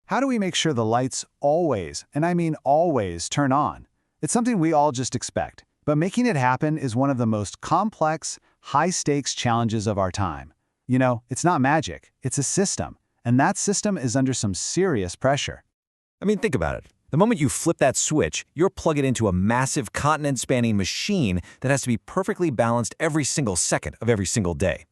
How do we make sure the lights always, and I mean always, turn on? It's something we all just expect, but making it happen is one of the most complex, high-stakes challenges of our time. You know, it's not magic, it's a system, and that system is under some serious pressure. I mean, think about it. The moment you flip that switch, you're plugging it into a massive continent-spanning machine that has to be perfectly balanced every single second of every single day.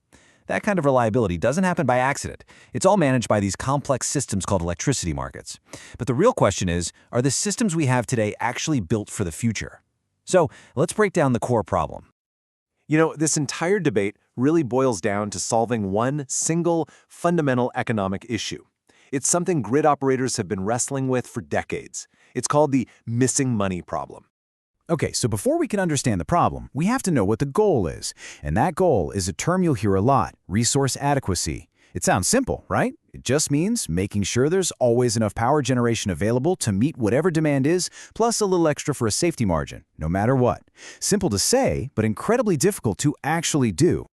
That kind of reliability doesn't happen by accident. It's all managed by these complex systems called electricity markets. But the real question is, are the systems we have today actually built for the future? So let's break down the core problem. You know, this entire debate really boils down to solving one single, fundamental economic issue. It's something grid operators have been wrestling with for decades. It's called the missing money problem. Okay, so before we can understand the problem, we have to know what the goal is. And that goal is a term you'll hear a lot, resource adequacy. It sounds simple, right? It just means making sure there's always enough power generation available to meet whatever demand is, plus a little extra for a safety margin, no matter what. Simple to say, but incredibly difficult to actually do.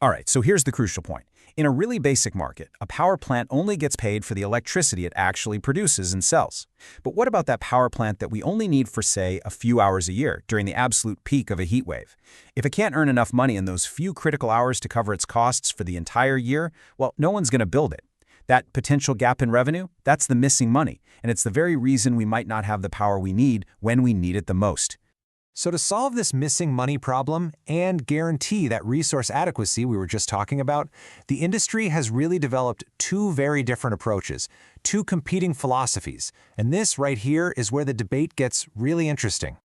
All right, so here's the crucial point. In a really basic market, a power plant only gets paid for the electricity it actually produces and sells. But what about that power plant that we only need for, say, a few hours a year during the absolute peak of a heat wave? If it can't earn enough money in those few critical hours to cover its costs for the entire year, well, no one's going to build it. That potential gap in revenue, that's the missing money, and it's the very reason we might not have the power we need when we need it the most. So to solve this missing money problem and guarantee that resource adequacy we were just talking about, the industry has really developed two very different approaches, two competing philosophies. And this right here is where the debate gets really interesting.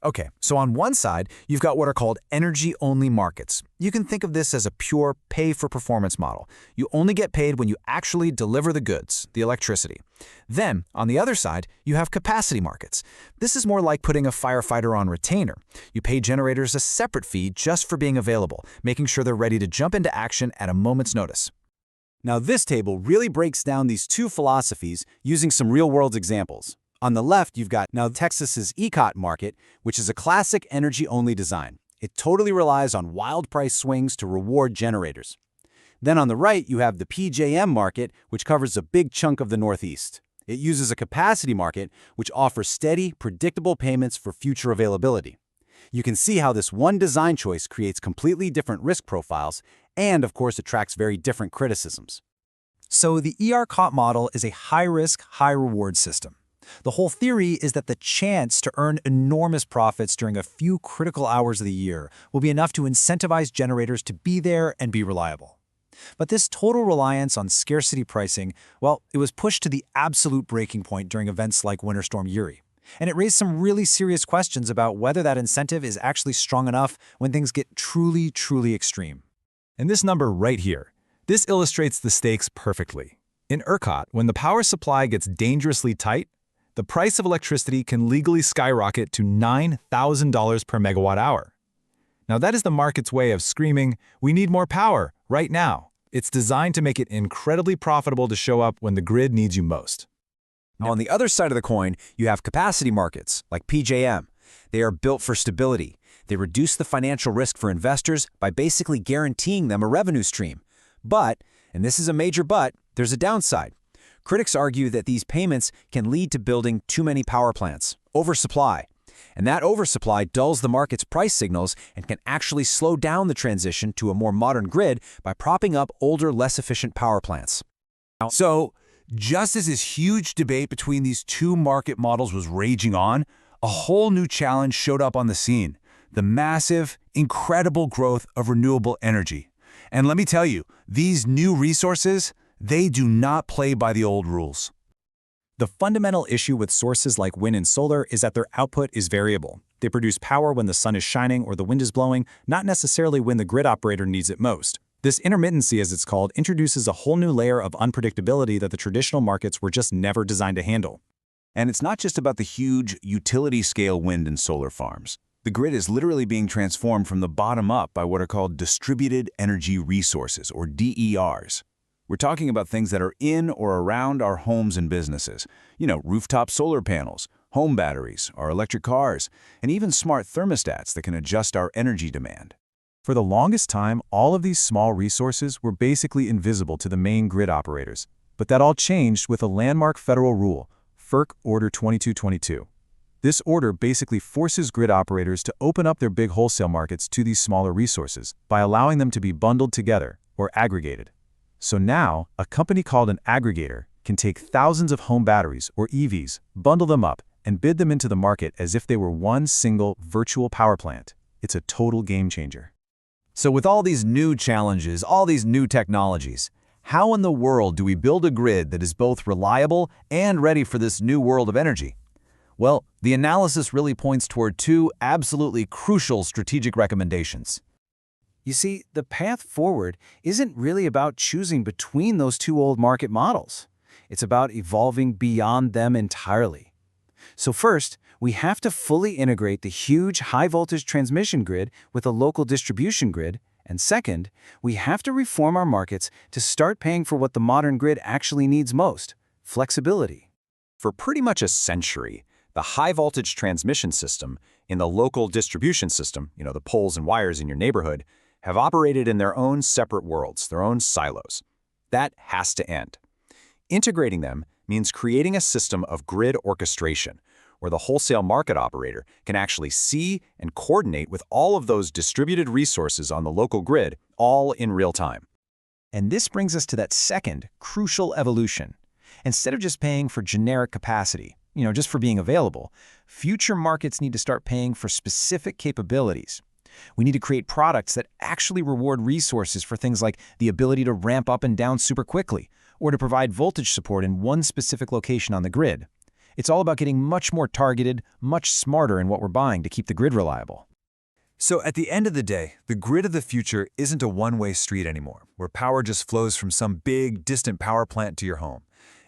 Okay, so on one side, you've got what are called energy-only markets. You can think of this as a pure pay-for-performance model. You only get paid when you actually deliver the goods, the electricity. Then, on the other side, you have capacity markets. This is more like putting a firefighter on retainer. You pay generators a separate fee just for being available, making sure they're ready to jump into action at a moment's notice. Now, this table really breaks down these two philosophies using some real-world examples. On the left, you've got now Texas's ERCOT market, which is a classic energy-only design. It totally relies on wild price swings to reward generators. Then on the right, you have the PJM market, which covers a big chunk of the Northeast. It uses a capacity market, which offers steady, predictable payments for future availability. You can see how this one design choice creates completely different risk profiles and, of course, attracts very different criticisms. So the ERCOT model is a high-risk, high-reward system. The whole theory is that the chance to earn enormous profits during a few critical hours of the year will be enough to incentivize generators to be there and be reliable. But this total reliance on scarcity pricing, well, it was pushed to the absolute breaking point during events like Winter Storm Uri. And it raised some really serious questions about whether that incentive is actually strong enough when things get truly, truly extreme. And this number right here, this illustrates the stakes perfectly. In ERCOT, when the power supply gets dangerously tight, the price of electricity can legally skyrocket to $9,000 per megawatt hour. Now that is the market's way of screaming, we need more power, right now. It's designed to make it incredibly profitable to show up when the grid needs you most. Now, on the other side of the coin, you have capacity markets, like PJM. They are built for stability. They reduce the financial risk for investors by basically guaranteeing them a revenue stream. But, and this is a major but, there's a downside. Critics argue that these payments can lead to building too many power plants, oversupply. And that oversupply dulls the market's price signals and can actually slow down the transition to a more modern grid by propping up older, less efficient power plants. So, just as this huge debate between these two market models was raging on, a whole new challenge showed up on the scene: the massive, incredible growth of renewable energy. And let me tell you, these new resources, they do not play by the old rules. The fundamental issue with sources like wind and solar is that their output is variable. They produce power when the sun is shining or the wind is blowing, not necessarily when the grid operator needs it most. This intermittency, as it's called, introduces a whole new layer of unpredictability that the traditional markets were just never designed to handle. And it's not just about the huge utility-scale wind and solar farms. The grid is literally being transformed from the bottom up by what are called distributed energy resources, or DERs. We're talking about things that are in or around our homes and businesses. You know, rooftop solar panels, home batteries, our electric cars, and even smart thermostats that can adjust our energy demand. For the longest time, all of these small resources were basically invisible to the main grid operators. But that all changed with a landmark federal rule, FERC Order 2222. This order basically forces grid operators to open up their big wholesale markets to these smaller resources by allowing them to be bundled together or aggregated. So now, a company called an aggregator can take thousands of home batteries or EVs, bundle them up, and bid them into the market as if they were one single virtual power plant. It's a total game changer. So with all these new challenges, all these new technologies, how in the world do we build a grid that is both reliable and ready for this new world of energy? Well, the analysis really points toward two absolutely crucial strategic recommendations. You see, the path forward isn't really about choosing between those two old market models. It's about evolving beyond them entirely. So first, we have to fully integrate the huge high-voltage transmission grid with a local distribution grid, and second, we have to reform our markets to start paying for what the modern grid actually needs most: flexibility. For pretty much a century, the high-voltage transmission system in the local distribution system, the poles and wires in your neighborhood, have operated in their own separate worlds, their own silos. That has to end. Integrating them means creating a system of grid orchestration, where the wholesale market operator can actually see and coordinate with all of those distributed resources on the local grid, all in real time. And this brings us to that second crucial evolution. Instead of just paying for generic capacity, just for being available, future markets need to start paying for specific capabilities. We need to create products that actually reward resources for things like the ability to ramp up and down super quickly, or to provide voltage support in one specific location on the grid. It's all about getting much more targeted, much smarter in what we're buying to keep the grid reliable. So at the end of the day, the grid of the future isn't a one-way street anymore, where power just flows from some big, distant power plant to your home.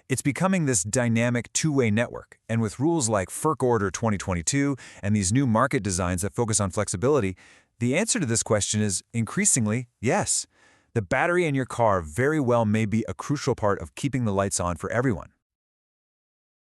It's becoming this dynamic two-way network, and with rules like FERC Order 2022 and these new market designs that focus on flexibility, the answer to this question is increasingly yes. The battery in your car very well may be a crucial part of keeping the lights on for everyone,